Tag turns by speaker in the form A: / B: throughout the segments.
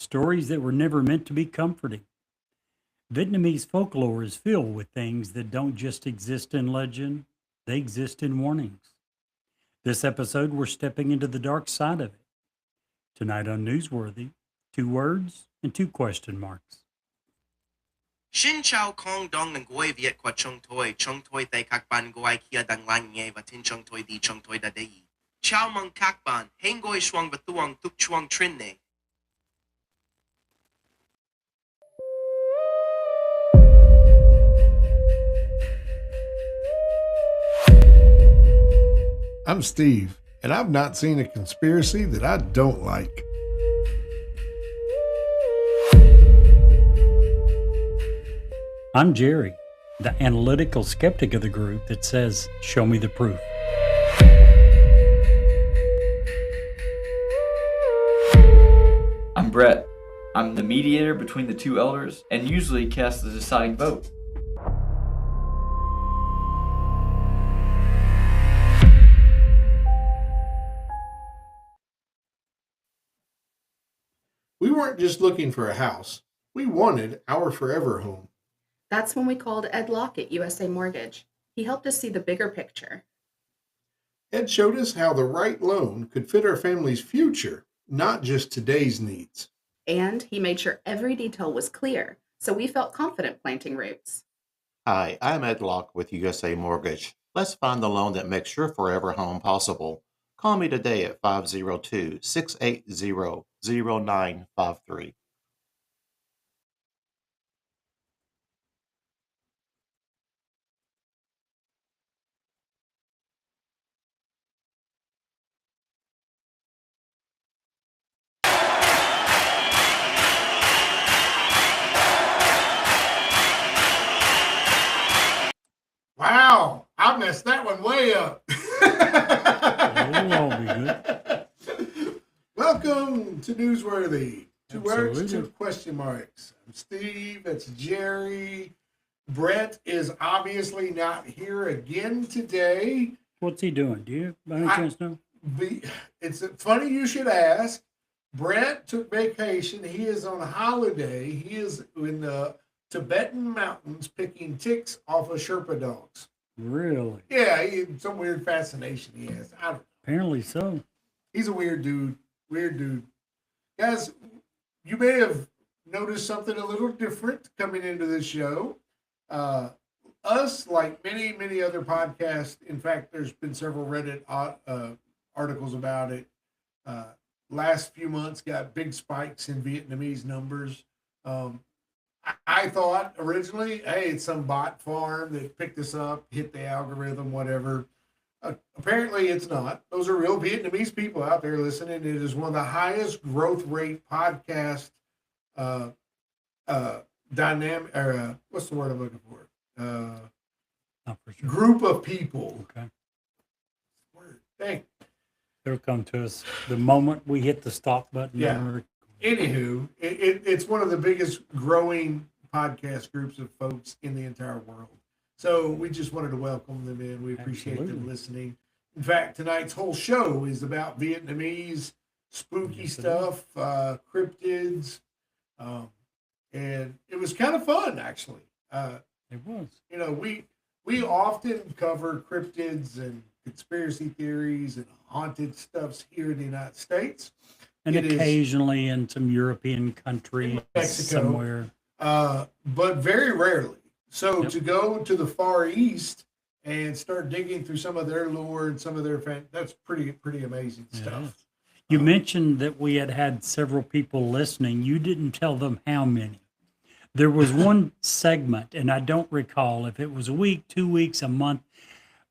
A: stories that were never meant to be comforting. Vietnamese folklore is filled with things that don't just exist in legend, they exist in warnings. This episode, we're stepping into the dark side of it. Tonight on Newsworthy, two words and two question marks.
B: Xin chào Kong Dong ng Goi Viet qua Chung Toi Tay Các Ban Goi Kia Dang Lan Nye và Tin Chung Toi Di Chung Toi Da Dei. Chào mừng các bạn, hãy ngồi xuống và tuang tuk chuang trin ne.
C: I'm Steve, and I've not seen a conspiracy that I don't like.
A: I'm Jerry, the analytical skeptic of the group that says, show me the proof.
D: I'm Brett. I'm the mediator between the two elders and usually cast the deciding vote.
C: We weren't just looking for a house. We wanted our forever home.
E: That's when we called Ed Lockett, USA Mortgage. He helped us see the bigger picture.
C: Ed showed us how the right loan could fit our family's future, not just today's needs.
E: And he made sure every detail was clear, so we felt confident planting roots.
F: Hi, I'm Ed Locke with USA Mortgage. Let's find the loan that makes your forever home possible. Call me today at 502-680-0953.
C: Wow, I messed that one way up.
A: It'll all be good.
C: Welcome to Newsworthy. Two words,
A: Absolutely.
C: two question marks. I'm Steve, that's Jerry. Brett is obviously not here again today.
A: What's he doing? Do you by any
C: I-
A: chance know?
C: It's funny you should ask. Brett took vacation. He is on holiday. He is in the Tibetan mountains picking ticks off of Sherpa dogs.
A: Really?
C: Yeah, some weird fascination he has. I don't know.
A: Apparently so.
C: He's a weird dude. Weird dude. Guys, you may have noticed something a little different coming into this show. Us, like many, many other podcasts, in fact, there's been several Reddit articles about it. Last few months got big spikes in Vietnamese numbers. I thought originally, hey, it's some bot farm that picked us up, hit the algorithm, whatever. Apparently, it's not. Those are real Vietnamese people out there listening. It is one of the highest growth rate podcast dynamic, or what's the word I'm looking for?
A: Not for sure.
C: Group of people.
A: Okay.
C: Word. Dang.
A: It'll come to us the moment we hit the stop button.
C: Yeah. Anywho, it's one of the biggest growing podcast groups of folks in the entire world. So we just wanted to welcome them in. We appreciate them
A: Absolutely.
C: listening. In fact, tonight's whole show is about Vietnamese spooky
A: Yes, it
C: stuff, cryptids, and it was kind of fun actually.
A: It was.
C: You know, we often cover cryptids and conspiracy theories and haunted stuffs here in the United States.
A: And
C: It is-
A: occasionally in some European country,
C: Mexico.
A: somewhere.
C: But very rarely. So
A: Yep.
C: to go to the Far East and start digging through some of their lore and some of their that's pretty amazing
A: Yeah, it
C: stuff.
A: is. You mentioned that we had several people listening. You didn't tell them how many. There was one segment, and I don't recall if it was a week, 2 weeks, a month.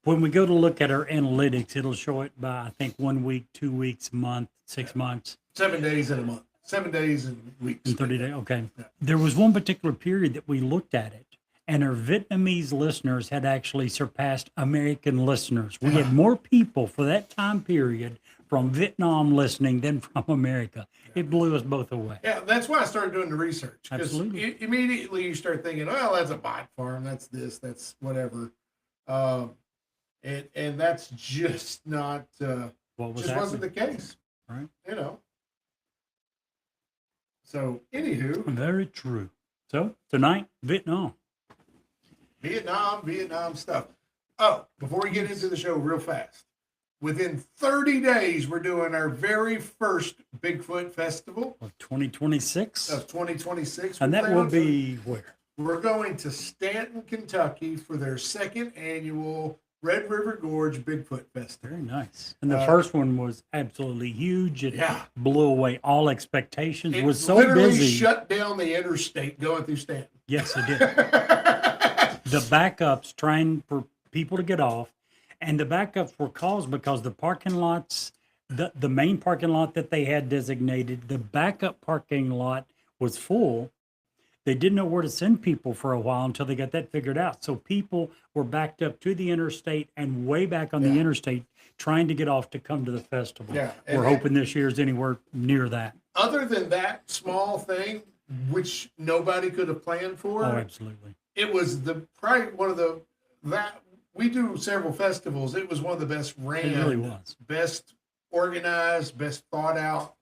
A: When we go to look at our analytics, it'll show it by, I think, 1 week, 2 weeks, a month, 6 months,
C: 7 days in a month, 7 days and weeks.
A: and 30 days. Okay.
C: Yeah.
A: There was one particular period that we looked at it, and our Vietnamese listeners had actually surpassed American listeners. We had more people for that time period from Vietnam listening than from America. It blew us both away.
C: Yeah, that's why I started doing the research. Because
A: Absolutely.
C: immediately you start thinking, well, that's a bot farm, that's this, that's whatever. And that's just not,
A: What was
C: just wasn't
A: happening?
C: the case.
A: Right.
C: You know. So, anywho,
A: Very true. So tonight, Vietnam.
C: Vietnam stuff. Oh, before we get into the show real fast, within 30 days, we're doing our very first Bigfoot Festival
A: Of 2026.
C: of 2026.
A: And that will be where?
C: We're going to Stanton, Kentucky for their second annual Red River Gorge Bigfoot Festival.
A: Very nice. And the first one was absolutely huge. It
C: Yeah.
A: blew away all expectations.
C: It
A: was so
C: literally
A: busy.
C: shut down the interstate going through Stanton.
A: Yes, it did. The backups trying for people to get off, and the backups were caused because the parking lots, the main parking lot that they had designated, the backup parking lot was full. They didn't know where to send people for a while until they got that figured out. So people were backed up to the interstate and way back on the
C: Yeah.
A: interstate trying to get off to come to the festival.
C: Yeah,
A: We're
C: and-
A: hoping this year's anywhere near that.
C: Other than that small thing, which nobody could have planned for,
A: Oh, absolutely.
C: it was probably one of the that we do several festivals. It was one of the best ran,
A: It really was.
C: best organized, best thought out.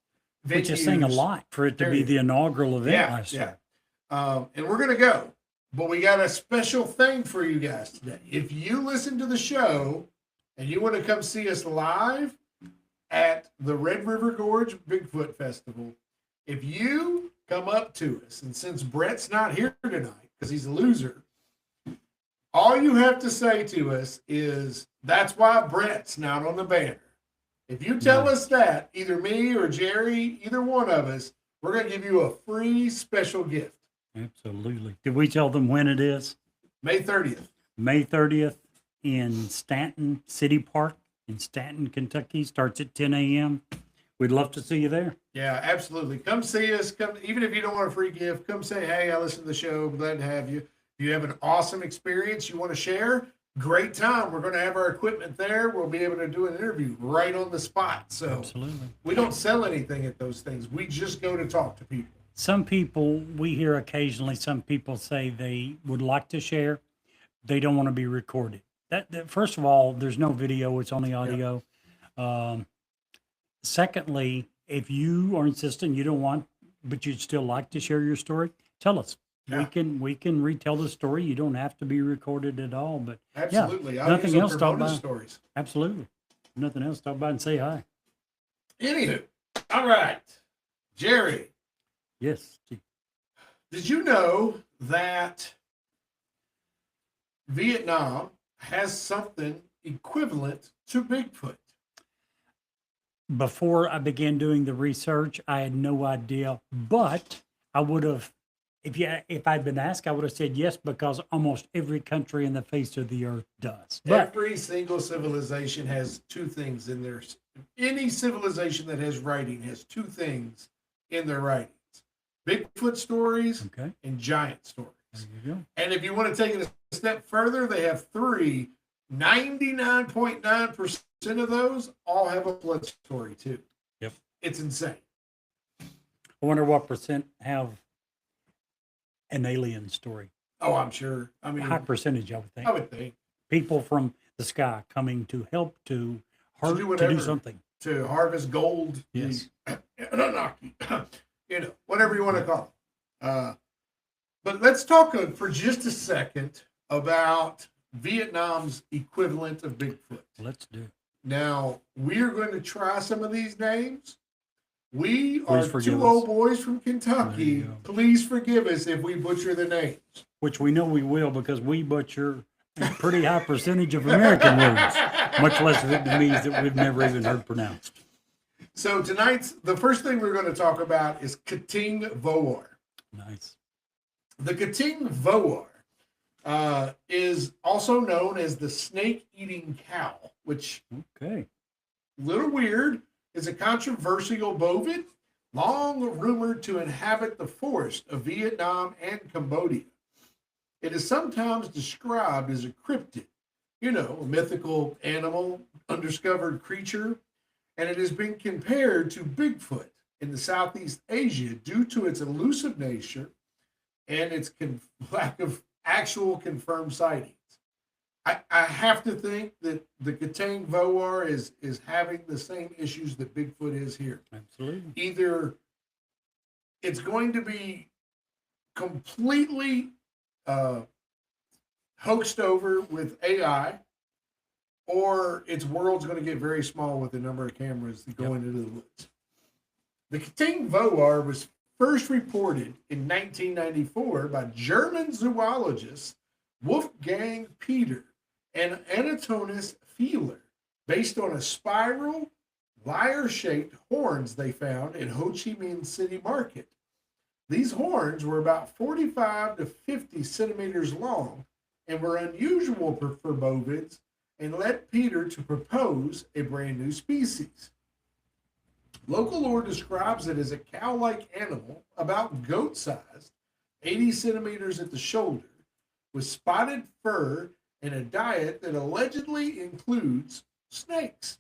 A: Which is saying a
C: venues.
A: lot for it to be
C: Period.
A: the inaugural event
C: Yeah,
A: last year.
C: yeah. And we're gonna go, but we got a special thing for you guys today. If you listen to the show and you want to come see us live at the Red River Gorge Bigfoot Festival, if you come up to us, and since Brett's not here tonight because he's a loser, all you have to say to us is, "That's why Brett's not on the banner." If you tell us that, either me or Jerry, either one of us, we're going to give you a free special gift.
A: Absolutely. Did we tell them when it is?
C: May 30th.
A: May 30th in Stanton City Park in Stanton, Kentucky. Starts at 10 a.m. We'd love to see you there.
C: Yeah, absolutely. Come see us. Come, even if you don't want a free gift, come say, "Hey, I listened to the show. Glad to have you." If you have an awesome experience you want to share, great time. We're going to have our equipment there. We'll be able to do an interview right on the spot. So
A: Absolutely.
C: we don't sell anything at those things. We just go to talk to people.
A: Some people, we hear occasionally, some people say they would like to share. They don't want to be recorded. That first of all, there's no video. It's only audio. Secondly, if you are insistent you don't want, but you'd still like to share your story, tell us.
C: Yeah.
A: We can retell the story. You don't have to be recorded at all. But
C: Absolutely. I'll
A: nothing
C: use them
A: else
C: for
A: talk
C: bonus
A: about.
C: stories.
A: Absolutely. Nothing else. Stop by and say hi.
C: Anywho, all right. Jerry,
A: Yes.
C: did you know that Vietnam has something equivalent to Bigfoot?
A: Before I began doing the research, I had no idea, but I would have, if I'd been asked, I would have said yes, because almost every country in the face of the earth does. But
C: Every single civilization has two things in there. Any civilization that has writing has two things in their writings: Bigfoot stories
A: okay,
C: and giant stories.
A: there you go.
C: And if you want to take it a step further, they have three. 99.9% of those all have a flood story too.
A: Yep.
C: It's insane.
A: I wonder what percent have an alien story.
C: Oh, I'm sure. I mean,
A: High percentage, I would think.
C: I would think
A: People from the sky coming to help to hurt,
C: do
A: to do
C: whatever.
A: something.
C: to harvest gold.
A: Yes.
C: Anunnaki, whatever you want to call it. But let's talk for just a second about Vietnam's equivalent of Bigfoot.
A: Let's do it.
C: Now, we are going to try some of these names. We are
A: forgive
C: two
A: us.
C: old boys from
A: There
C: Kentucky.
A: you go.
C: Please forgive us if we butcher the names.
A: Which we know we will, because we butcher a pretty high percentage of American words, much less Vietnamese that we've never even heard pronounced.
C: So the first thing we're going to talk about is Kating Voar.
A: Nice.
C: The Kating Voar is also known as the snake-eating cow, which,
A: Okay.
C: little weird, is a controversial bovid, long rumored to inhabit the forest of Vietnam and Cambodia. It is sometimes described as a cryptid, a mythical animal, undiscovered creature, and it has been compared to Bigfoot in the Southeast Asia due to its elusive nature and its lack of actual confirmed sightings. I have to think that the Kating Voar is having the same issues that Bigfoot is here.
A: Absolutely.
C: Either it's going to be completely hoaxed over with AI, or its world's going to get very small with the number of cameras going into the woods. The Kating Voar was first reported in 1994 by German zoologist Wolfgang Peter and Antonis Fieler, based on a spiral, lyre-shaped horns they found in Ho Chi Minh City Market. These horns were about 45 to 50 centimeters long and were unusual for bovids, and led Peter to propose a brand new species. Local lore describes it as a cow-like animal, about goat-sized, 80 centimeters at the shoulder, with spotted fur and a diet that allegedly includes snakes.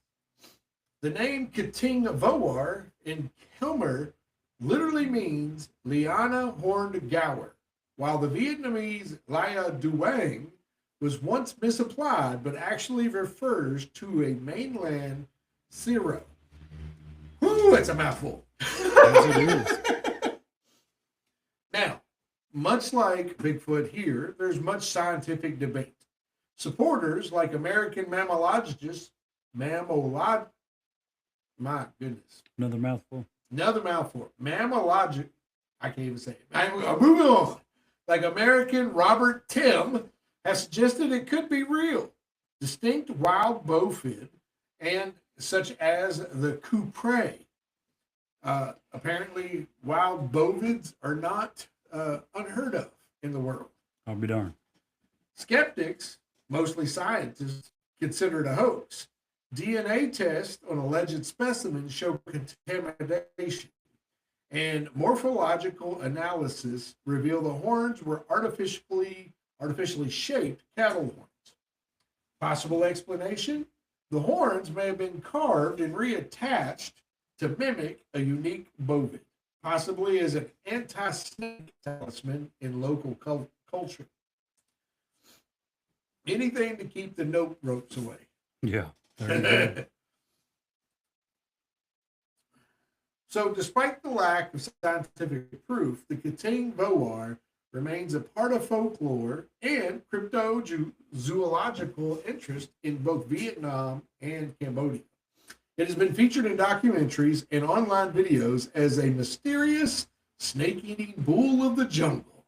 C: The name Kating Voar in Khmer literally means Liana Horned Gower, while the Vietnamese Lia Duang was once misapplied but actually refers to a mainland Siro. Whoo, it's a mouthful.
A: Yes, it is.
C: Now, much like Bigfoot here, there's much scientific debate. Supporters like American mammalogists, my goodness,
A: Another mouthful.
C: another mouthful, mammalogic, I can't even say it. I'm moving on. Like American Robert Tim has suggested it could be real. Distinct wild bowfin, and such as the coupre. Apparently, wild bovids are not unheard of in the world.
A: I'll be darned.
C: Skeptics, mostly scientists, consider it a hoax. DNA tests on alleged specimens show contamination, and morphological analysis reveal the horns were artificially shaped cattle horns. Possible explanation? The horns may have been carved and reattached to mimic a unique bovid, possibly as an anti-snake talisman in local culture. Anything to keep the note ropes away.
A: Yeah. There you go.
C: So, despite the lack of scientific proof, the Kating Voar remains a part of folklore and cryptozoological interest in both Vietnam and Cambodia. It has been featured in documentaries and online videos as a mysterious snake-eating bull of the jungle.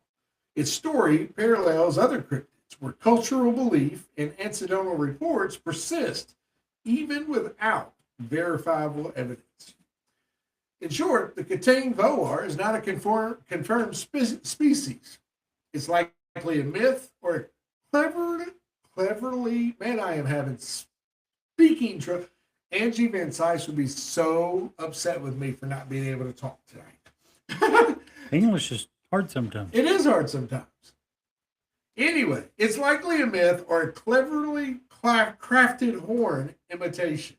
C: Its story parallels other cryptids where cultural belief and incidental reports persist even without verifiable evidence. In short, the Kating Voar is not a confirmed species. It's likely a myth or a cleverly, man, I am having speaking trouble. Angie Van Sice would be so upset with me for not being able to talk tonight.
A: English is hard sometimes.
C: It is hard sometimes. Anyway, it's likely a myth or a cleverly crafted horn imitation,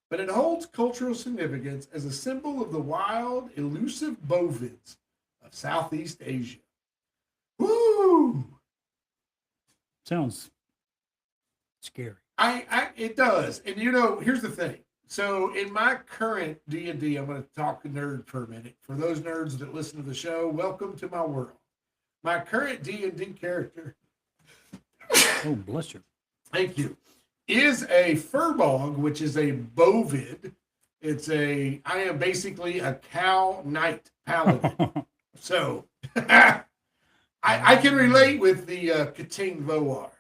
C: but it holds cultural significance as a symbol of the wild, elusive bovids of Southeast Asia. Woo!
A: Sounds scary.
C: It does. And you know, here's the thing. So in my current D&D, I'm going to talk nerd for a minute. For those nerds that listen to the show, welcome to my world. My current D&D character,
A: Oh, bless you.
C: thank you, is a furbog, which is a bovid. I am basically a cow knight paladin. So I can relate with the Kating Voar,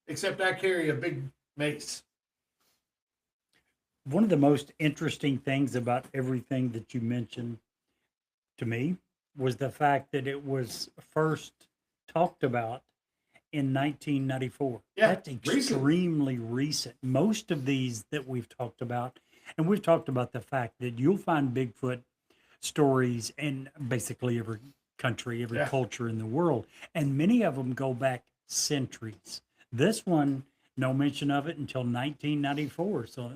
C: except I carry a big mace.
A: One of the most interesting things about everything that you mentioned to me was the fact that it was first talked about in 1994.
C: Yeah,
A: That's extremely recent. Most of these that we've talked about, and we've talked about the fact that you'll find Bigfoot stories in basically every country, every culture in the world, and many of them go back centuries. This one, no mention of it until 1994. So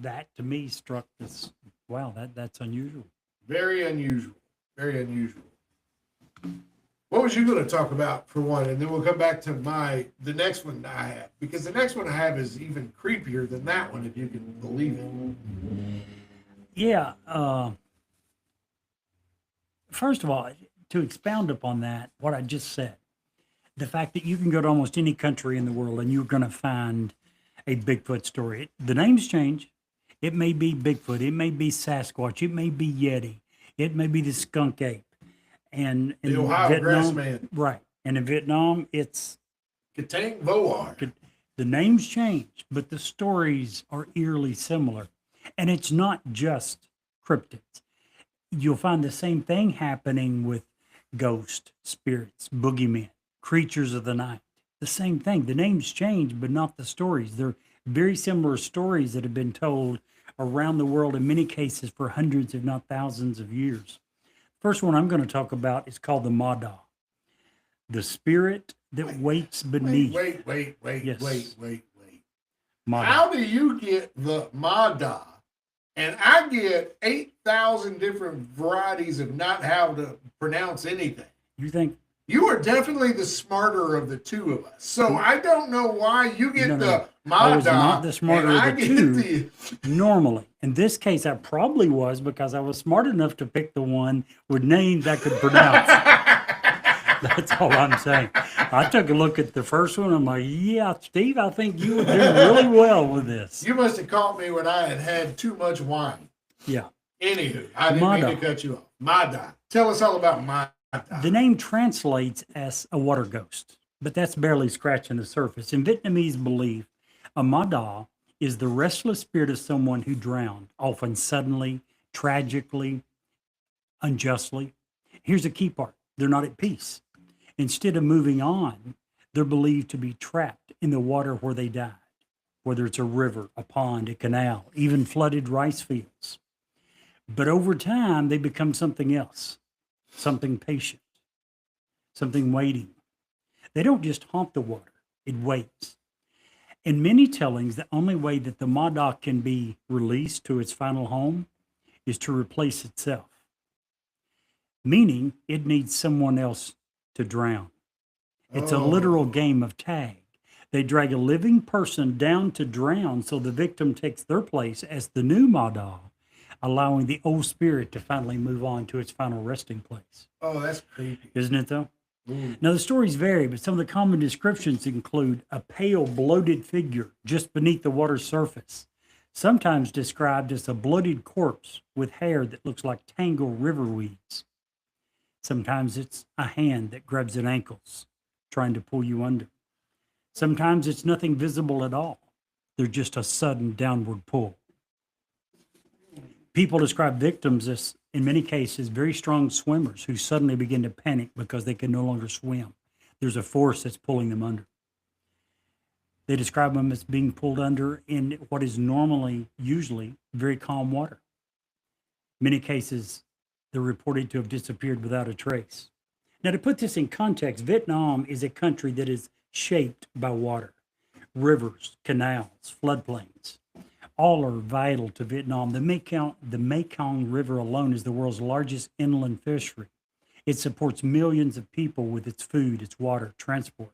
A: that to me struck this. Wow, that's unusual.
C: Very unusual. Very unusual. What was you going to talk about for one? And then we'll come back to the next one I have. Because the next one I have is even creepier than that one, if you can believe it.
A: Yeah. first of all, to expound upon that, what I just said, the fact that you can go to almost any country in the world and you're going to find a Bigfoot story. The names change. It may be Bigfoot. It may be Sasquatch. It may be Yeti. It may be the skunk ape. And in
C: The Ohio
A: Vietnam,
C: grassman.
A: right? And in Vietnam, it's
C: Katang Voar.
A: the names change, but the stories are eerily similar. And it's not just cryptids. You'll find the same thing happening with ghosts, spirits, boogeymen, creatures of the night. The same thing. The names change, but not the stories. They're very similar stories that have been told around the world in many cases for hundreds, if not thousands of years. First one I'm going to talk about is called the Mada, the spirit that waits beneath.
C: Wait.
A: Yes. Mada.
C: How do you get the Mada? And I get 8,000 different varieties of not how to pronounce anything.
A: You think
C: You are definitely the smarter of the two of us. So I don't know why you get
A: No, no.
C: the
A: I was
C: Mada
A: not the smarter
C: and
A: of
C: I
A: the
C: get
A: two.
C: the
A: normally? In this case, I probably was because I was smart enough to pick the one with names I could pronounce. That's all I'm saying. I took a look at the first one. I'm like, yeah, Steve, I think you would do really well with this.
C: You must have caught me when I had had too much wine.
A: Yeah.
C: Anywho, I didn't mean
A: Mada.
C: to cut you off. Mada. Tell us all about Mada.
A: The name translates as a water ghost, but that's barely scratching the surface. In Vietnamese belief, a Mada is the restless spirit of someone who drowned, often suddenly, tragically, unjustly. Here's the key part. They're not at peace. Instead of moving on, they're believed to be trapped in the water where they died, whether it's a river, a pond, a canal, even flooded rice fields. But over time, they become something else, something patient, something waiting. They don't just haunt the water, it waits. In many tellings, the only way that the Mada can be released to its final home is to replace itself, meaning it needs someone else to drown. It's a literal game of tag. They drag a living person down to drown so the victim takes their place as the new Mada, allowing the old spirit to finally move on to its final resting place.
C: Oh, that's creepy.
A: Isn't it though?
C: Ooh.
A: Now, the stories vary, but some of the common descriptions include a pale, bloated figure just beneath the water's surface, sometimes described as a bloated corpse with hair that looks like tangled river weeds. Sometimes it's a hand that grabs at ankles, trying to pull you under. Sometimes it's nothing visible at all. They're just a sudden downward pull. People describe victims as, in many cases, very strong swimmers who suddenly begin to panic because they can no longer swim. There's a force that's pulling them under. They describe them as being pulled under in what is normally, usually, very calm water. Many cases, they're reported to have disappeared without a trace. Now, to put this in context, Vietnam is a country that is shaped by water. Rivers, canals, floodplains, all are vital to Vietnam. The Mekong River alone is the world's largest inland fishery. It supports millions of people with its food, its water, transport.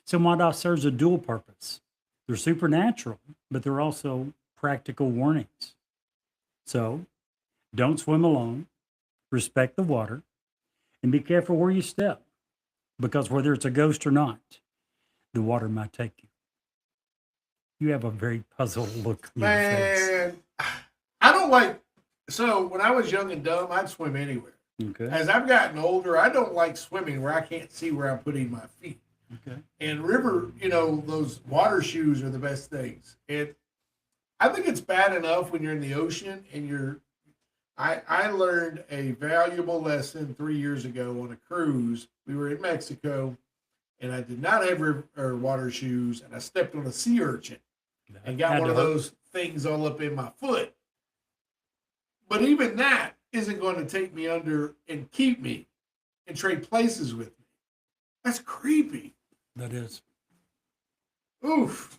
A: So Mada serves a dual purpose. They're supernatural, but they're also practical warnings. So don't swim alone, respect the water, and be careful where you step, because whether it's a ghost or not, the water might take you. You have a very puzzled look on your face.
C: Man, I don't like. So when I was young and dumb, I'd swim anywhere.
A: Okay.
C: As I've gotten older, I don't like swimming where I can't see where I'm putting my feet.
A: Okay.
C: And river, those water shoes are the best things. I think it's bad enough when you're in the ocean and I learned a valuable lesson 3 years ago on a cruise. We were in Mexico, and I did not have water shoes, and I stepped on a sea urchin and got
A: Had
C: one
A: to
C: of
A: hurt.
C: those things all up in my foot. But even that isn't going to take me under and keep me and trade places with me. That's creepy.
A: That is.
C: Oof.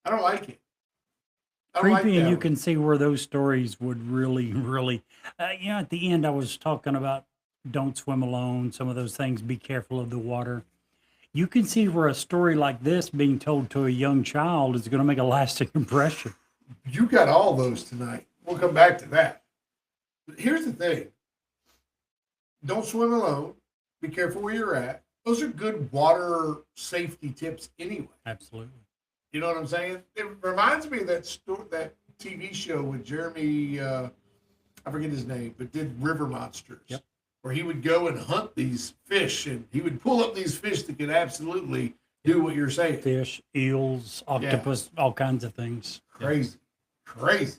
C: I don't like it. I don't
A: Creepy,
C: like
A: and
C: that
A: you
C: one.
A: can see where those stories would really, at the end I was talking about don't swim alone, some of those things, be careful of the water. You can see where a story like this being told to a young child is going to make a lasting impression.
C: You got all those tonight. We'll come back to that. But here's the thing. don't swim alone. Be careful where you're at. Those are good water safety tips anyway.
A: Absolutely.
C: You know what I'm saying? It reminds me of that TV show with Jeremy, I forget his name, but did River Monsters.
A: Yep.
C: Where he would go and hunt these fish, and he would pull up these fish that could absolutely do what you're saying.
A: Fish, eels, octopus, all kinds of things. Yeah.
C: Crazy. Crazy.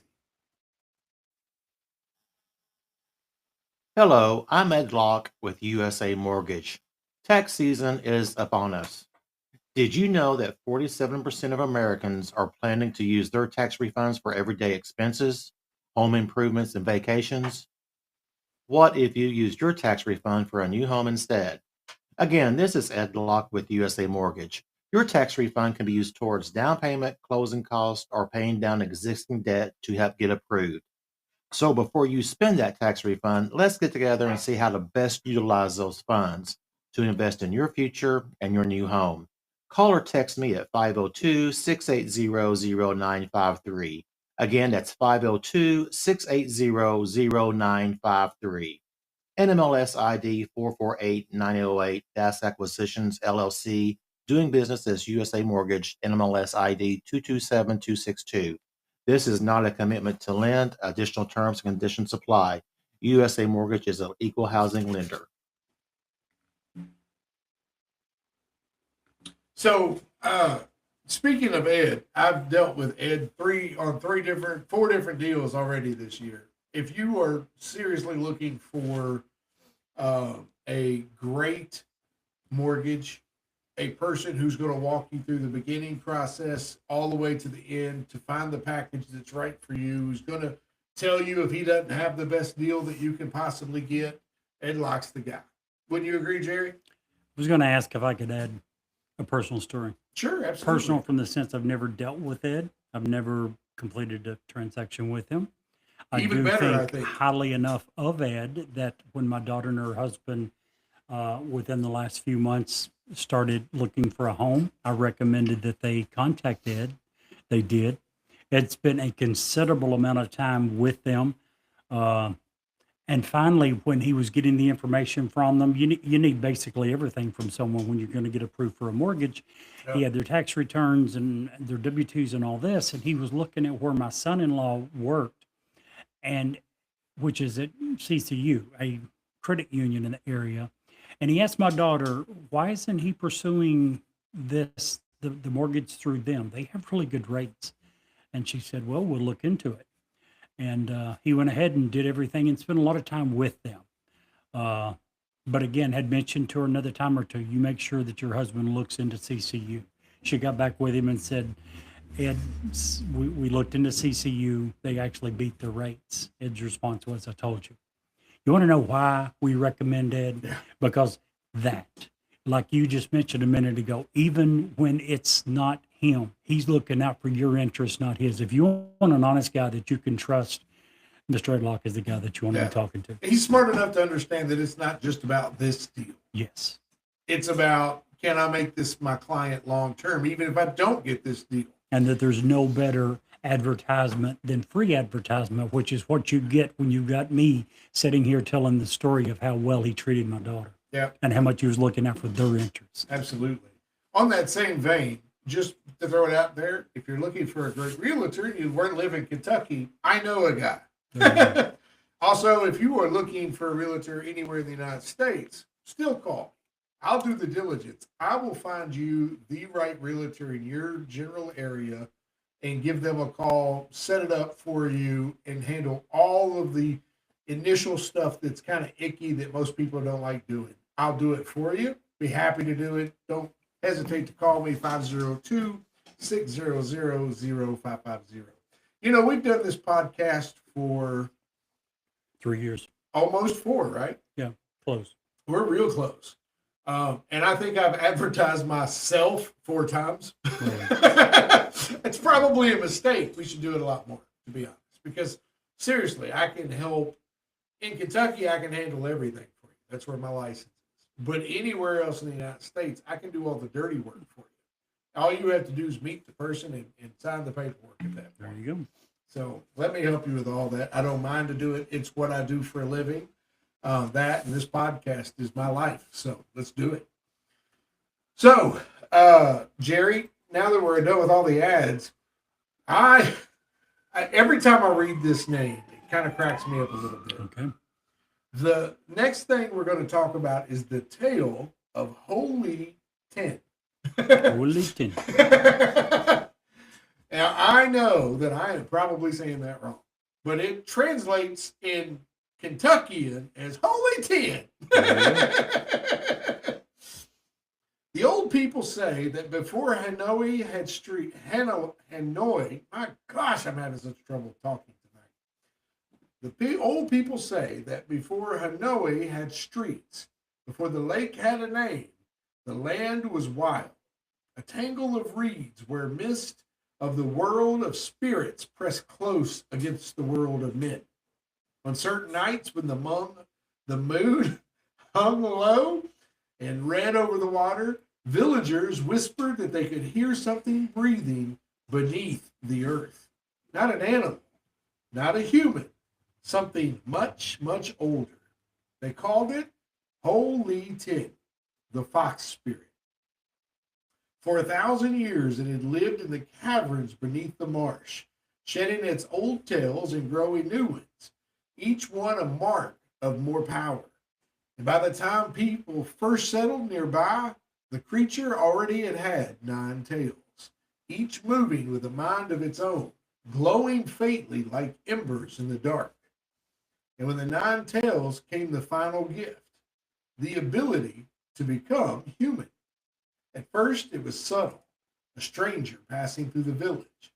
F: Hello, I'm Ed Locke with USA Mortgage. Tax season is upon us. Did you know that 47% of Americans are planning to use their tax refunds for everyday expenses, home improvements, and vacations? What if you used your tax refund for a new home instead? Again, this is Ed Locke with USA Mortgage. Your tax refund can be used towards down payment, closing costs, or paying down existing debt to help get approved. So before you spend that tax refund, let's get together and see how to best utilize those funds to invest in your future and your new home. Call or text me at 502-680-0953. Again, that's 502-680-0953. NMLS ID 448908, Das Acquisitions LLC, doing business as USA Mortgage, NMLS ID 227262. This is not a commitment to lend. Additional terms and conditions apply. USA Mortgage is an equal housing lender.
C: So, speaking of Ed, I've dealt with Ed four different deals already this year. If you are seriously looking for a great mortgage, a person who's going to walk you through the beginning process all the way to the end to find the package that's right for you, who's going to tell you if he doesn't have the best deal that you can possibly get, Ed Locke's the guy. Wouldn't you agree, Jerry?
A: I was going to ask if I could add a personal story.
C: Sure, absolutely.
A: Personal from the sense I've never dealt with Ed. I've never completed a transaction with him.
C: Even better, I think.
A: Highly enough of Ed that when my daughter and her husband, within the last few months, started looking for a home, I recommended that they contact Ed. They did. Ed spent a considerable amount of time with them. And finally, when he was getting the information from them, you need basically everything from someone when you're going to get approved for a mortgage.
C: Yep.
A: He had their tax returns and their W-2s and all this, and he was looking at where my son-in-law worked, and which is at CCU, a credit union in the area. And he asked my daughter, why isn't he pursuing the mortgage through them? They have really good rates. And she said, well, we'll look into it. And he went ahead and did everything and spent a lot of time with them. But again, had mentioned to her another time or two, you make sure that your husband looks into CCU. She got back with him and said, Ed, we looked into CCU. They actually beat the rates. Ed's response was, I told you. You want to know why we recommend Ed?
C: Yeah.
A: Because that, like you just mentioned a minute ago, even when it's not him, he's looking out for your interest, not his. If you want an honest guy that you can trust, Mr. Ed Locke is the guy that you want to
C: Yeah.
A: be talking to.
C: He's smart enough to understand that it's not just about this deal.
A: Yes.
C: It's about, can I make this my client long term, even if I don't get this deal?
A: And that there's no better advertisement than free advertisement, which is what you get when you got me sitting here telling the story of how well he treated my daughter.
C: Yeah,
A: And how much he was looking out for their interests.
C: absolutely. On that same vein, just to throw it out there, if you're looking for a great realtor and you live in Kentucky, I know a guy. Also, if you are looking for a realtor anywhere in the United States, still call me. I'll do the diligence. I will find you the right realtor in your general area and give them a call, set it up for you, and handle all of the initial stuff that's kind of icky that most people don't like doing. I'll do it for you. Be happy to do it. Don't hesitate to call me, 502-600-0550. You know, we've done this podcast for
A: 3 years.
C: almost 4, right?
A: Close.
C: We're real close. And I think I've advertised myself 4 times. It's probably a mistake. We should do it a lot more, to be honest. Because seriously, I can help. In Kentucky, I can handle everything for you. That's where my license is. But anywhere else in the United States, I can do all the dirty work for you. All you have to do is meet the person and sign the paperwork at that point.
A: There you go.
C: So let me help you with all that. I don't mind to do it. It's what I do for a living. That and this podcast is my life. So let's do it. So, Jerry, now that we're done with all the ads, I every time I read this name, it kind of cracks me up a little bit.
A: Okay.
C: The next thing we're going to talk about is the tale of Holy 10.
A: Holy 10.
C: Now, I know that I am probably saying that wrong, but it translates in Kentuckian as Holy 10. The old people say that before Hanoi had Hanoi, my gosh, I'm having such trouble talking tonight. The old people say that before Hanoi had streets, before the lake had a name, the land was wild, a tangle of reeds where mist of the world of spirits pressed close against the world of men. On certain nights when the moon hung low and red over the water, villagers whispered that they could hear something breathing beneath the earth. Not an animal, not a human, something much, much older. They called it Holy 10, the fox spirit. For 1,000 years it had lived in the caverns beneath the marsh, shedding its old tails and growing new ones, each one a mark of more power. And by the time people first settled nearby, the creature already had 9 tails, each moving with a mind of its own, glowing faintly like embers in the dark. And with the 9 tails came the final gift, the ability to become human. At first, it was subtle, a stranger passing through the village,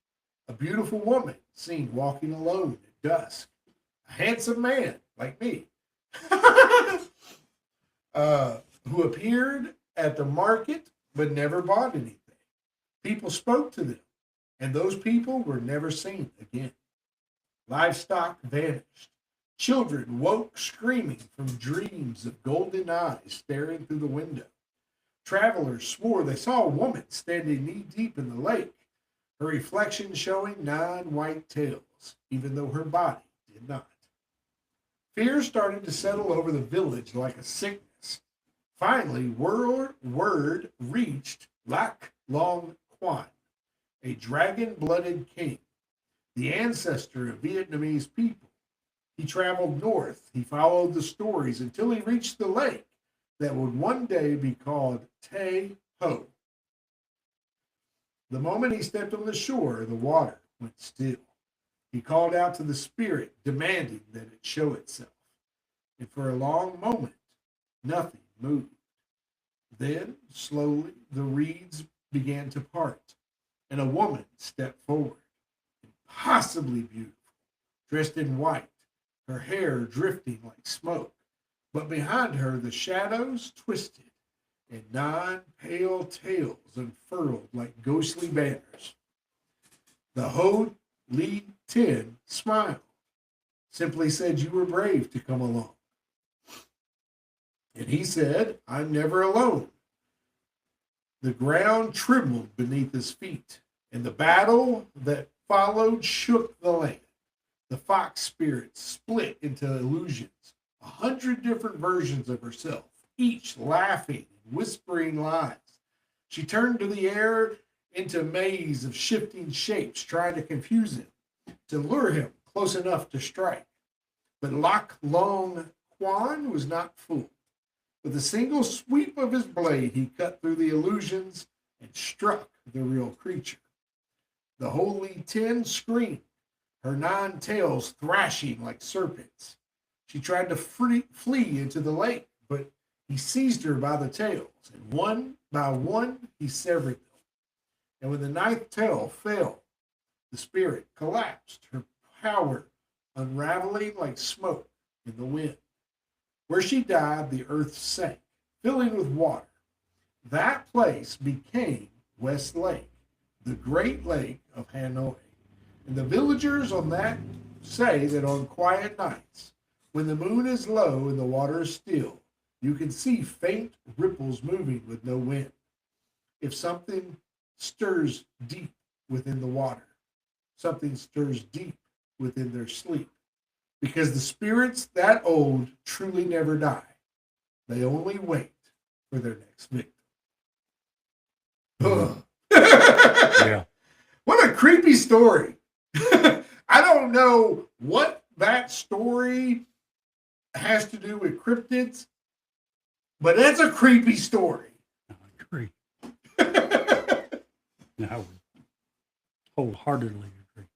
C: a beautiful woman seen walking alone at dusk, a handsome man like me, who appeared at the market but never bought anything. People spoke to them, and those people were never seen again. Livestock vanished. Children woke screaming from dreams of golden eyes staring through the window. Travelers swore they saw a woman standing knee-deep in the lake, her reflection showing 9 white tails, even though her body did not. Fear started to settle over the village like a sickness. Finally, word reached Lac Long Quan, a dragon-blooded king, the ancestor of Vietnamese people. He traveled north. He followed the stories until he reached the lake that would one day be called Tay Ho. The moment he stepped on the shore, the water went still. He called out to the spirit, demanding that it show itself. And for a long moment, nothing moved. Then, slowly, the reeds began to part, and a woman stepped forward, impossibly beautiful, dressed in white, her hair drifting like smoke. But behind her, the shadows twisted, and 9 pale tails unfurled like ghostly banners. The Ho Li 10 smiled, simply said you were brave to come along. And he said, I'm never alone. The ground trembled beneath his feet, and the battle that followed shook the land. The fox spirit split into illusions, 100 different versions of herself, each laughing and whispering lies. She turned to the air into a maze of shifting shapes, trying to confuse him, to lure him close enough to strike. But Lac Long Quan was not fooled. With a single sweep of his blade, he cut through the illusions and struck the real creature. The Holy 10 screamed, her 9 tails thrashing like serpents. She tried to flee into the lake, but he seized her by the tails, and one by one he severed them. And when the 9th tail fell, the spirit collapsed, her power unraveling like smoke in the wind. Where she died, the earth sank, filling with water. That place became West Lake, the great lake of Hanoi. And the villagers on that say that on quiet nights, when the moon is low and the water is still, you can see faint ripples moving with no wind. If something stirs deep within the water, something stirs deep within their sleep. because the spirits that old truly never die. They only wait for their next victim. Ugh.
A: Yeah.
C: What a creepy story. I don't know what that story has to do with cryptids, but that's a creepy story.
A: I agree. No, I would wholeheartedly agree.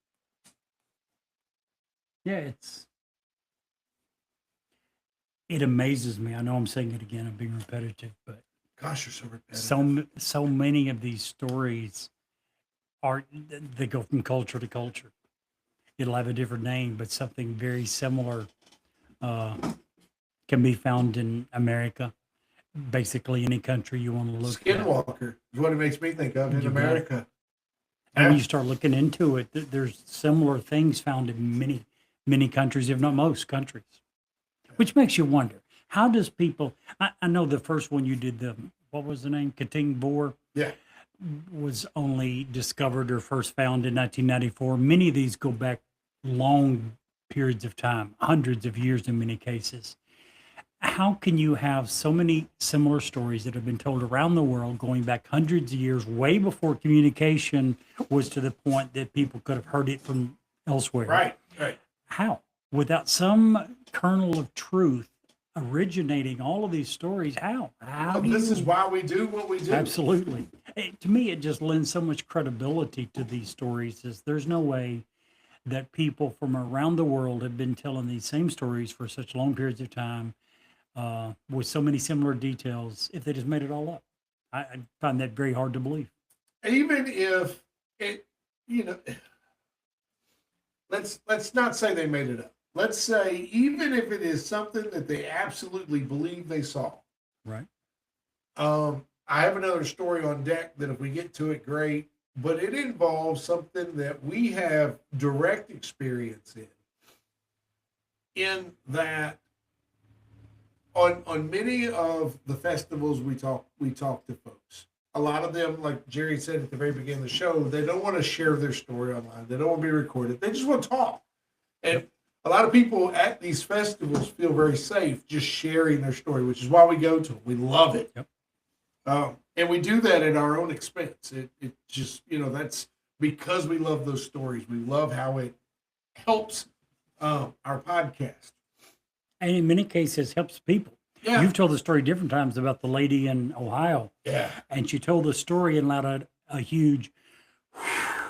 A: Yeah, it amazes me. I know I'm saying it again. I'm being repetitive, but
C: Gosh, you're so repetitive.
A: so many of these stories they go from culture to culture. It'll have a different name, but something very similar can be found in America. Basically, any country you want to look at.
C: Skinwalker is what it makes me think of in
A: You got it.
C: America.
A: And when you start looking into it, there's similar things found in many countries, if not most countries, which makes you wonder, how does people, I know the first one you did, what was the name? Kating Bor
C: Yeah.
A: was only discovered or first found in 1994. Many of these go back long periods of time, hundreds of years in many cases. How can you have so many similar stories that have been told around the world going back hundreds of years, way before communication was to the point that people could have heard it from elsewhere?
C: Right.
A: How? Without some kernel of truth originating all of these stories, how? How do
C: This
A: you?
C: is why we do what we do.
A: Absolutely. To me, it just lends so much credibility to these stories. Is there's no way that people from around the world have been telling these same stories for such long periods of time with so many similar details if they just made it all up. I find that very hard to believe.
C: Even if it, let's not say they made it up. Let's say even if it is something that they absolutely believe they saw.
A: Right.
C: I have another story on deck that if we get to it, great. But it involves something that we have direct experience in. In that, on many of the festivals we talk to folks. A lot of them, like Jerry said at the very beginning of the show, they don't want to share their story online. They don't want to be recorded. They just want to talk. And a lot of people at these festivals feel very safe just sharing their story, which is why we go to them. We love it.
A: Yep.
C: And we do that at our own expense. It just, that's because we love those stories. We love how it helps our podcast.
A: And in many cases, helps people.
C: Yeah.
A: You've told the story different times about the lady in Ohio,
C: Yeah.
A: and she told the story and let out a huge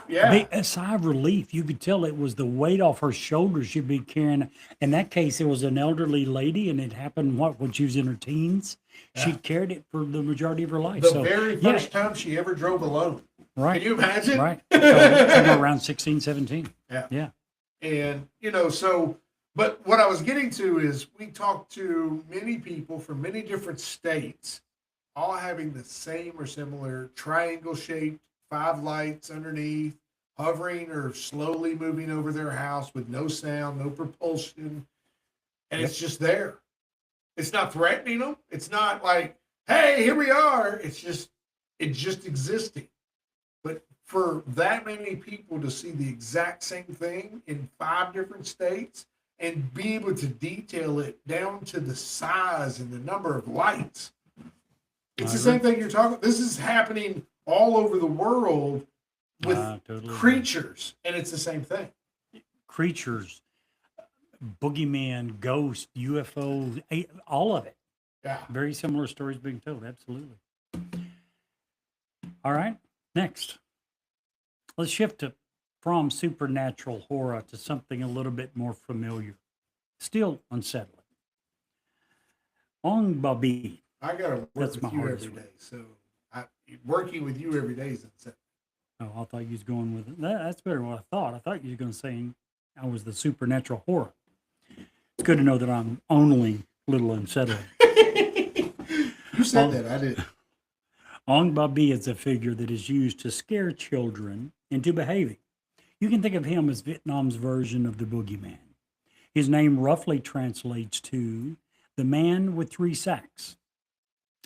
C: Yeah.
A: a sigh of relief. You could tell it was the weight off her shoulders she'd be carrying. In that case, it was an elderly lady, and it happened when she was in her teens. She carried it for the majority of her life.
C: The very first time she ever drove alone.
A: right,
C: Can you imagine?
A: right, somewhere around 16, 17.
C: Yeah. And, but what I was getting to is we talked to many people from many different states, all having the same or similar triangle shaped 5 lights underneath, hovering or slowly moving over their house with no sound, no propulsion. And it's just there. It's not threatening them. It's not like, hey, here we are. It's just existing. But for that many people to see the exact same thing in 5 different states and be able to detail it down to the size and the number of lights. It's the same thing you're talking. This is happening all over the world with
A: Totally
C: creatures, and it's the same thing.
A: creatures, boogeyman, ghost, UFO, all of it.
C: Yeah.
A: Very similar stories being told. Absolutely. All right. Next, let's shift from supernatural horror to something a little bit more familiar, still unsettling. Ong Babi.
C: I got to work
A: That's
C: with
A: my
C: you
A: hardest
C: every
A: one.
C: day, so working with you every day is upsetting.
A: Oh, I thought you was going with it. That's better than what I thought. I thought you were going to say I was the supernatural horror. It's good to know that I'm only a little unsettling.
C: You said that. I did.
A: Ong Babi is a figure that is used to scare children into behaving. You can think of him as Vietnam's version of the boogeyman. His name roughly translates to the man with 3 sacks.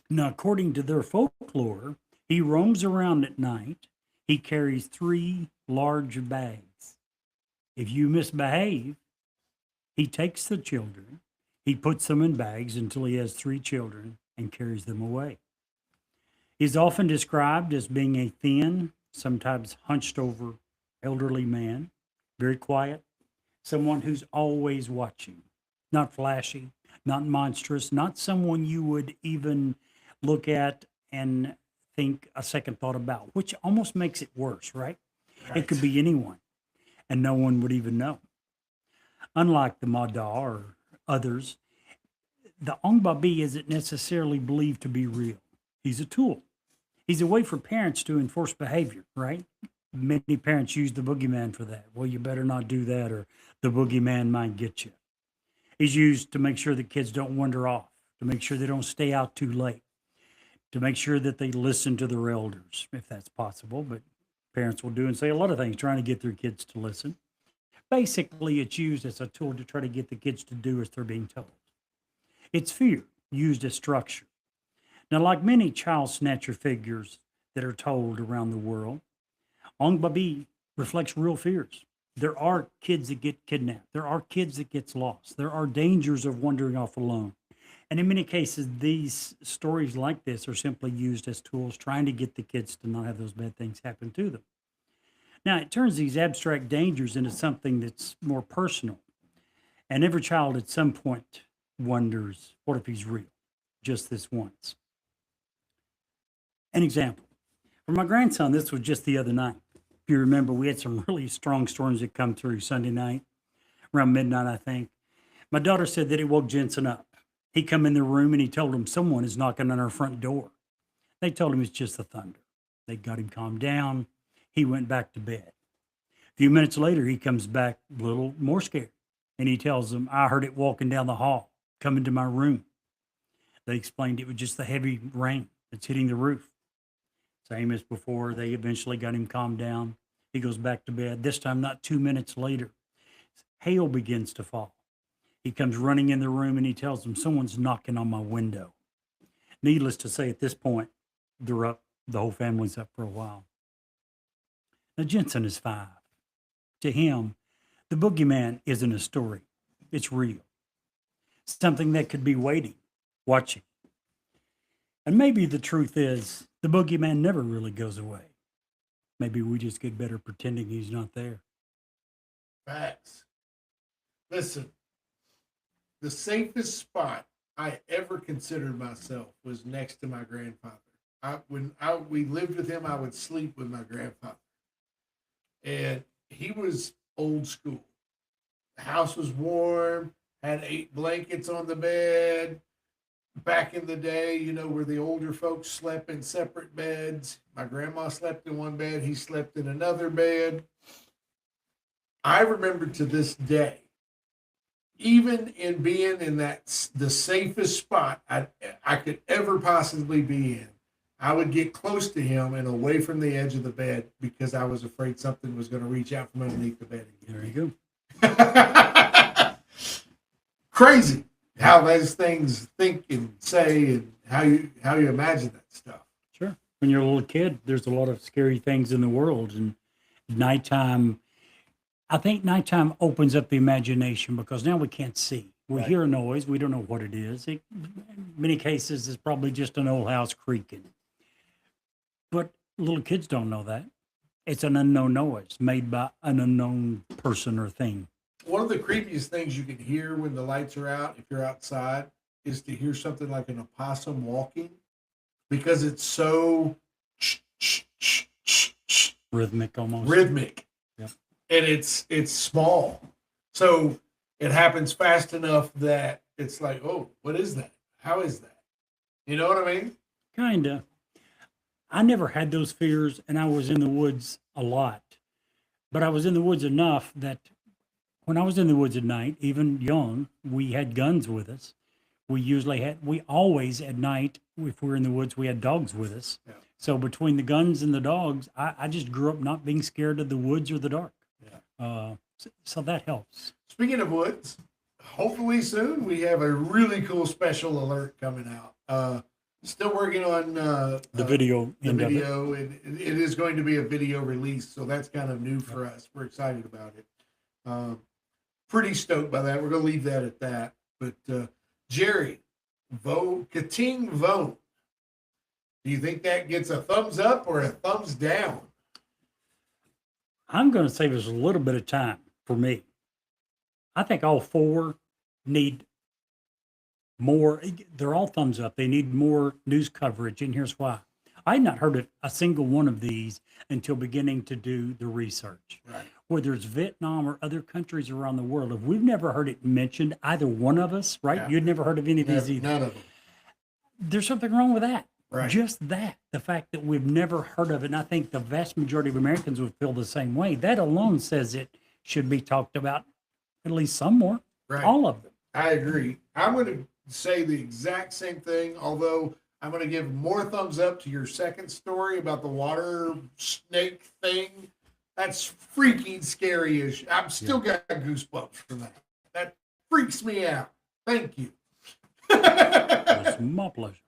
A: Now, according to their folklore, he roams around at night. He carries 3 large bags. If you misbehave, He takes the children, he puts them in bags until he has 3 children and carries them away. He's often described as being a thin, sometimes hunched over elderly man, very quiet, someone who's always watching, not flashy, not monstrous, not someone you would even look at and think a second thought about, which almost makes it worse, right? It could be anyone, and no one would even know. Unlike the Mada or others, the Ong Babi isn't necessarily believed to be real. He's a tool. He's a way for parents to enforce behavior, right? Many parents use the boogeyman for that. Well, you better not do that, or the boogeyman might get you. He's used to make sure that kids don't wander off, to make sure they don't stay out too late, to make sure that they listen to their elders, if that's possible. But parents will do and say a lot of things trying to get their kids to listen. Basically, it's used as a tool to try to get the kids to do as they're being told. It's fear used as structure. Now, like many child snatcher figures that are told around the world, Ong Babi reflects real fears. There are kids that get kidnapped. There are kids that gets lost. There are dangers of wandering off alone. And in many cases, these stories like this are simply used as tools trying to get the kids to not have those bad things happen to them. Now, it turns these abstract dangers into something that's more personal. And every child at some point wonders, what if he's real? Just this once. An example. For my grandson, this was just the other night. If you remember, we had some really strong storms that come through Sunday night, around midnight, I think. My daughter said that it woke Jensen up. He come in the room and he told him someone is knocking on our front door. They told him it's just the thunder. They got him calmed down. He went back to bed. A few minutes later, he comes back a little more scared. And he tells them, I heard it walking down the hall, coming to my room. They explained it was just the heavy rain that's hitting the roof. Same as before, they eventually got him calmed down. He goes back to bed. This time, not 2 minutes later, hail begins to fall. He comes running in the room and he tells them, someone's knocking on my window. Needless to say, at this point, they're up. The whole family's up for a while. Now, Jensen is 5. To him, the boogeyman isn't a story. It's real. Something that could be waiting, watching. And maybe the truth is, the boogeyman never really goes away. Maybe we just get better pretending he's not there.
C: Facts. Listen, the safest spot I ever considered myself was next to my grandfather. When we lived with him, I would sleep with my grandfather. And he was old school. The house was warm, had 8 blankets on the bed. Back in the day, you know, where the older folks slept in separate beds. My grandma slept in one bed, he slept in another bed. I remember to this day, even in being in the safest spot I could ever possibly be in, I would get close to him and away from the edge of the bed because I was afraid something was going to reach out from underneath the bed again.
A: There you go.
C: Crazy how those things think and say and how you imagine that stuff.
A: Sure. When you're a little kid, there's a lot of scary things in the world. And nighttime, I think nighttime opens up the imagination because now we can't see. We hear a noise. We don't know what it is. In many cases, it's probably just an old house creaking. But little kids don't know that. It's an unknown noise made by an unknown person or thing.
C: One of the creepiest things you can hear when the lights are out, if you're outside, is to hear something like an opossum walking because it's so
A: Rhythmic almost.
C: rhythmic.
A: Yep.
C: And it's small. So it happens fast enough that it's like, oh, what is that? How is that? You know what I mean?
A: Kinda. I never had those fears, and I was in the woods a lot. But I was in the woods enough that when I was in the woods at night, even young, we had guns with us. We always at night, if we were in the woods, we had dogs with us.
C: Yeah.
A: So between the guns and the dogs, I just grew up not being scared of the woods or the dark.
C: Yeah.
A: So that helps.
C: Speaking of woods, hopefully soon we have a really cool special alert coming out. Still working on
A: The video
C: the
A: end of it.
C: video, and it is going to be a video release, so that's kind of new for us. We're excited about it. pretty stoked by that. We're going to leave that at that. But Jerry, Kating Vote. Do you think that gets a thumbs up or a thumbs down?
A: I'm going to save us a little bit of time for me. I think all four need more. They're all thumbs up. They need more news coverage, and here's why. I had not heard of a single one of these until beginning to do the research.
C: Right.
A: Whether it's Vietnam or other countries around the world, if we've never heard it mentioned, either one of us, right?
C: Yeah.
A: You'd never heard of any of these either.
C: None of them.
A: There's something wrong with that.
C: Right.
A: Just that, the fact that we've never heard of it, and I think the vast majority of Americans would feel the same way. That alone says it should be talked about at least some more.
C: Right.
A: All of them.
C: I agree. I'm going to say the exact same thing, although I'm going to give more thumbs up to your second story about the water snake thing. That's freaking scary as I'm still got goosebumps from that. That freaks me out. Thank you.
A: It's my pleasure.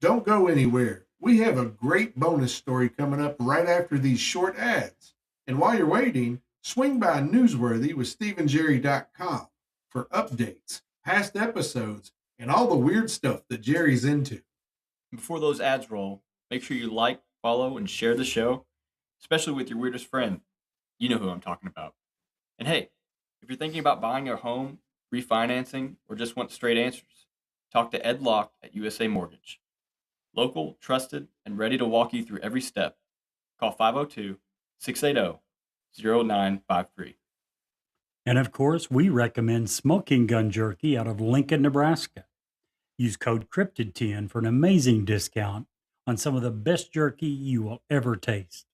C: Don't go anywhere. We have a great bonus story coming up right after these short ads. And while you're waiting, swing by Newsworthy with StephenJerry.com for updates, past episodes, and all the weird stuff that Jerry's into.
D: Before those ads roll, make sure you like, follow, and share the show, especially with your weirdest friend. You know who I'm talking about. And hey, if you're thinking about buying a home, refinancing, or just want straight answers, talk to Ed Locke at USA Mortgage. Local, trusted, and ready to walk you through every step. Call 502-680-0953.
A: And of course, we recommend Smoking Gun Jerky out of Lincoln, Nebraska. Use code CRYPTID10 for an amazing discount on some of the best jerky you will ever taste.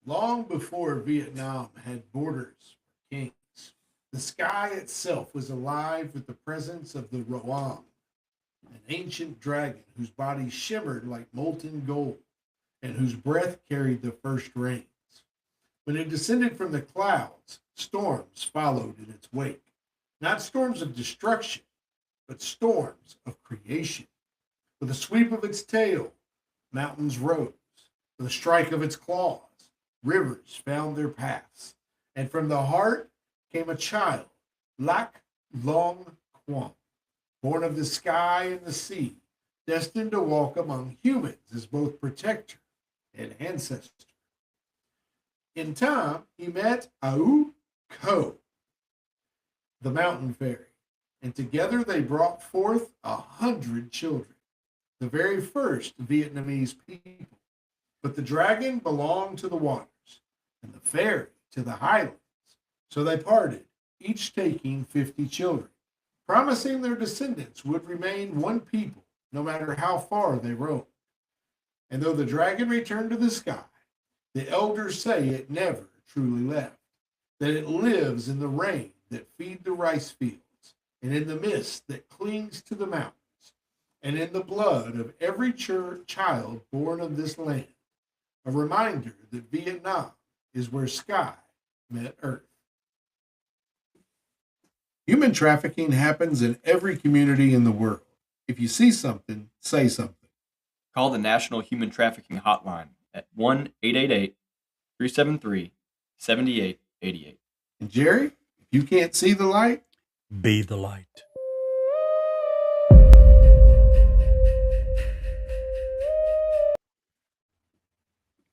C: Long before Vietnam had borders for kings, the sky itself was alive with the presence of the Roang, an ancient dragon whose body shimmered like molten gold and whose breath carried the first rains. When it descended from the clouds, storms followed in its wake. Not storms of destruction, but storms of creation. With a sweep of its tail, mountains rose. With a strike of its claws, rivers found their paths. And from the heart came a child, Lac Long Quang, born of the sky and the sea, destined to walk among humans as both protector and ancestor. In time, he met Au Ko, the mountain fairy, and together they brought forth 100 children, the very first Vietnamese people. But the dragon belonged to the waters, and the fairy to the highlands. So they parted, each taking 50 children, promising their descendants would remain one people, no matter how far they roamed. And though the dragon returned to the sky, the elders say it never truly left, that it lives in the rain that feed the rice fields, and in the mist that clings to the mountains, and in the blood of every child born of this land, a reminder that Vietnam is where sky met earth. Human trafficking happens in every community in the world. If you see something, say something.
D: Call the National Human Trafficking Hotline at 1-888-373-7888.
C: And Jerry, if you can't see the light,
A: Be the light.